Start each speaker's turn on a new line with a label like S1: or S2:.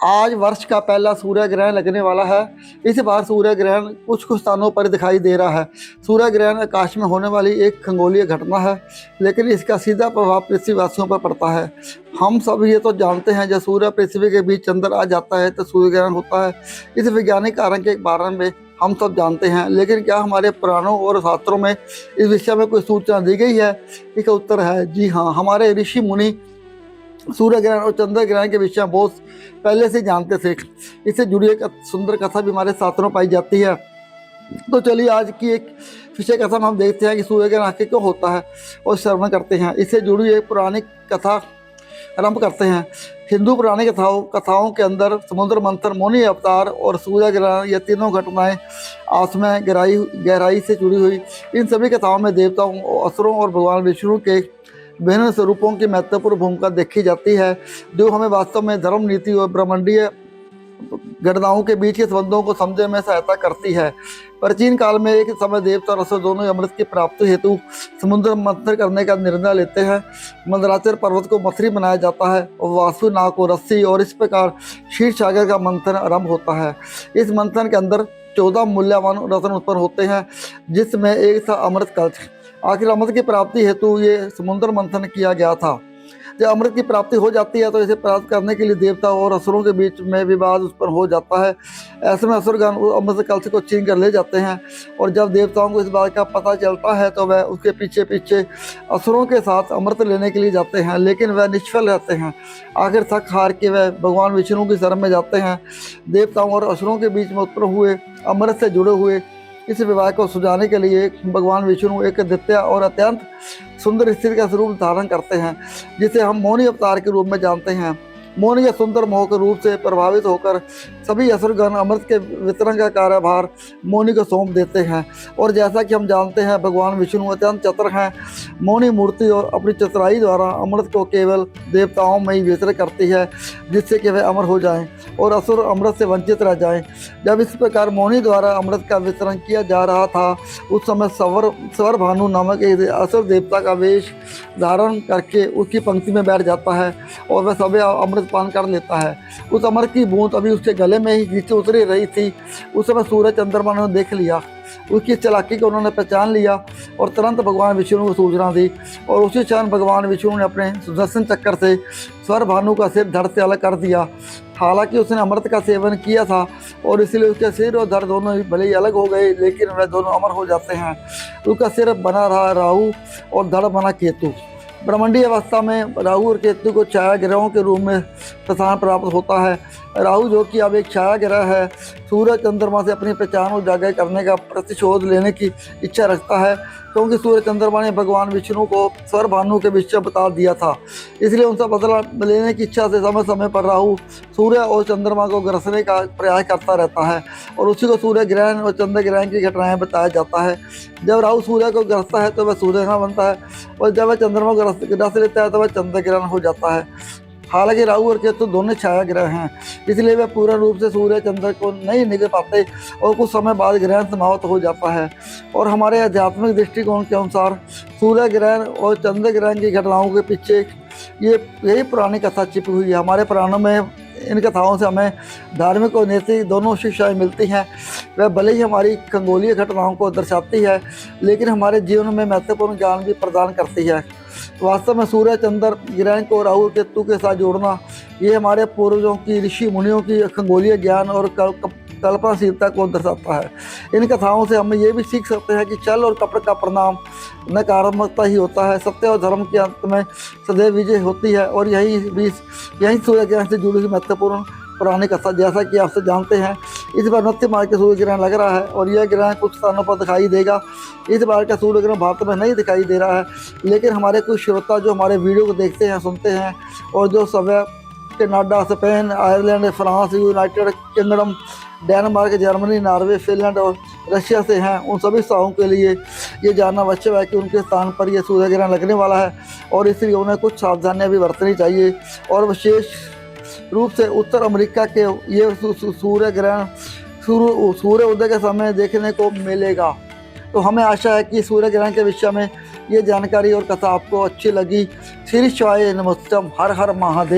S1: आज वर्ष का पहला सूर्य ग्रहण लगने वाला है। इस बार सूर्य ग्रहण कुछ कुछ स्थानों पर दिखाई दे रहा है। सूर्य ग्रहण आकाश में होने वाली एक खगोलीय घटना है, लेकिन इसका सीधा प्रभाव पृथ्वीवासियों पर पड़ता है। हम सब ये तो जानते हैं, जब सूर्य पृथ्वी के बीच अंदर आ जाता है तो सूर्य ग्रहण होता है। इस वैज्ञानिक कारण के बारे में हम सब जानते हैं, लेकिन क्या हमारे पुराणों और शास्त्रों में इस विषय में कोई सूचना दी गई है? इसका उत्तर है जी हाँ। हमारे ऋषि मुनि सूर्य ग्रहण और चंद्र ग्रहण के विषय में बहुत पहले से जानते थे। इससे जुड़ी एक सुंदर कथा भी हमारे शास्त्रों में पाई जाती है। तो चलिए आज की एक विषय कथा में हम देखते हैं कि सूर्य ग्रहण आखिर क्यों होता है और श्रवण करते हैं। इससे जुड़ी एक पुरानी कथा आरंभ करते हैं। हिंदू पुरानी कथाओं के अंदर समुद्र मंथन, मौनी अवतार और सूर्य ग्रहण, ये तीनों घटनाएं आसमान गहराई से जुड़ी हुई। इन सभी कथाओं में देवताओं, असुरों और भगवान विष्णु के विभिन्न स्वरूपों की महत्वपूर्ण भूमिका देखी जाती है, जो हमें वास्तव में धर्म, नीति और ब्रह्मांडीय घटनाओं के बीच के संबंधों को समझने में सहायता करती है। प्राचीन काल में एक समय देवता और असुर दोनों अमृत की प्राप्ति हेतु समुद्र मंथन करने का निर्णय लेते हैं। मंदराचल पर्वत को मथरी बनाया जाता है और वासु नाग को रस्सी, और इस प्रकार क्षीर सागर का मंथन आरंभ होता है। इस मंथन के अंदर 14 मूल्यवान रत्न उत्पन्न होते हैं, जिसमें एक था अमृत कलश। आखिर अमृत की प्राप्ति हेतु ये समुद्र मंथन किया गया था। जब अमृत की प्राप्ति हो जाती है तो इसे प्राप्त करने के लिए देवता और असुरों के बीच में विवाद उत्पन्न हो जाता है। ऐसे में असुरगण अमृत कलश को छीन कर ले जाते हैं, और जब देवताओं को इस बात का पता चलता है तो वह उसके पीछे पीछे असुरों के साथ अमृत लेने के लिए जाते हैं, लेकिन वह निष्फल रहते हैं। आखिर थक हार के वह भगवान विष्णु की शरण में जाते हैं। देवताओं और असुरों के बीच में उत्पन्न हुए अमृत से जुड़े हुए इस विवाद को सुलझाने के लिए भगवान विष्णु एक द्वितीय और अत्यंत सुंदर स्त्री का स्वरूप धारण करते हैं, जिसे हम मौनी अवतार के रूप में जानते हैं। मौनी या सुंदर मोह के रूप से प्रभावित होकर सभी असुरगण अमृत के वितरण का कार्यभार मौनी को सौंप देते हैं। और जैसा कि हम जानते हैं, भगवान विष्णु अत्यंत चतुर हैं। मौनी मूर्ति और अपनी चतुराई द्वारा अमृत को केवल देवताओं में ही वितरित करती है, जिससे कि वे अमर हो जाएं और असुर अमृत से वंचित रह जाएं। जब इस प्रकार मौनी द्वारा अमृत का वितरण किया जा रहा था, उस समय स्वर भानु नामक एक असुर देवता का वेश धारण करके उसकी पंक्ति में बैठ जाता है और वह सभी अमृत पान कर लेता है। उस अमृत की बूंद अभी उसके गले में ही नीचे उतरी रही थी। उस समय सूर्य चंद्रमा ने देख लिया, उसकी चालाकी को उन्होंने पहचान लिया और तुरंत भगवान विष्णु को सूचना दी। और उसी क्षण भगवान विष्णु ने अपने सुदर्शन चक्कर से स्वर भानु का सिर धड़ से अलग कर दिया। हालांकि उसने अमृत का सेवन किया था और इसलिए उसके सिर और धड़ दोनों ही भले ही अलग हो गए, लेकिन वह दोनों अमर हो जाते हैं। उसका सिर बना रहा राहु और धड़ बना केतु। ब्रह्मांडीय अवस्था में राहु और केतु को छाया ग्रहों के रूप में स्थान प्राप्त होता है। राहु, जो कि अब एक छाया ग्रह है, सूर्य चंद्रमा से अपनी पहचान उजागर करने का प्रतिशोध लेने की इच्छा रखता है, क्योंकि सूर्य चंद्रमा ने भगवान विष्णु को स्वर भानु के विषय बता दिया था। इसलिए उनसे बदला लेने की इच्छा से समय समय पर राहु सूर्य और चंद्रमा को ग्रसने का प्रयास करता रहता है, और उसी को सूर्य ग्रहण और चंद्र ग्रहण की घटनाएं बताया जाता है। जब राहु सूर्य को ग्रसता है तो वह सूर्य ग्रहण बनता है, और जब वह चंद्रमा को ग्रस लेता है तो वह चंद्र ग्रहण हो जाता है। हालांकि राहु और केतु दोनों छाया ग्रह हैं, इसलिए वे पूर्ण रूप से सूर्य चंद्र को नहीं निकल पाते और कुछ समय बाद ग्रहण समाप्त हो जाता है। और हमारे आध्यात्मिक दृष्टिकोण के अनुसार सूर्य ग्रहण और चंद्र ग्रहण की घटनाओं के पीछे यही पुरानी कथा छिपी हुई है। हमारे पुराणों में इन कथाओं से हमें धार्मिक और नैतिक दोनों शिक्षाएं मिलती हैं। वह भले ही हमारी खगोलीय घटनाओं को दर्शाती है, लेकिन हमारे जीवन में महत्वपूर्ण ज्ञान भी प्रदान करती है। वास्तव में सूर्य चंद्र ग्रहण को राहु केतु के साथ जोड़ना, ये हमारे पूर्वजों की, ऋषि मुनियों की खगोलीय ज्ञान और कल्पनाशीलता को दर्शाता है। इन कथाओं से हम ये भी सीख सकते हैं कि छल और कपट का परिणाम नकारात्मकता ही होता है। सत्य और धर्म के अंत में सदैव विजय होती है। और यही सूर्य ग्रहण से जुड़ी हुई महत्वपूर्ण पुरानी कथा। जैसा कि आपसे जानते हैं, इस बार मध्य मार्ग का सूर्य ग्रहण लग रहा है और यह ग्रहण कुछ स्थानों पर दिखाई देगा। इस बार का सूर्य ग्रहण भारत में नहीं दिखाई दे रहा है, लेकिन हमारे कुछ श्रोता जो हमारे वीडियो को देखते हैं, सुनते हैं, और जो समय Canada, Spain, Ireland, France, United kingdom, Denmark, Germany, Norway, Finland और रशिया से हैं, उन सभी स्थानों के लिए ये जानना आवश्यक है कि उनके स्थान पर यह सूर्य ग्रहण लगने वाला है, और इसलिए उन्हें कुछ सावधानियां भी बरतनी चाहिए। और विशेष रूप से उत्तर अमेरिका के ये सूर्य ग्रहण सूर्य उदय के समय देखने को मिलेगा। तो हमें आशा है कि सूर्य ग्रहण के विषय में ये जानकारी और कथा आपको अच्छी लगी। श्री शिवाय नमस्तम। हर हर महादेव।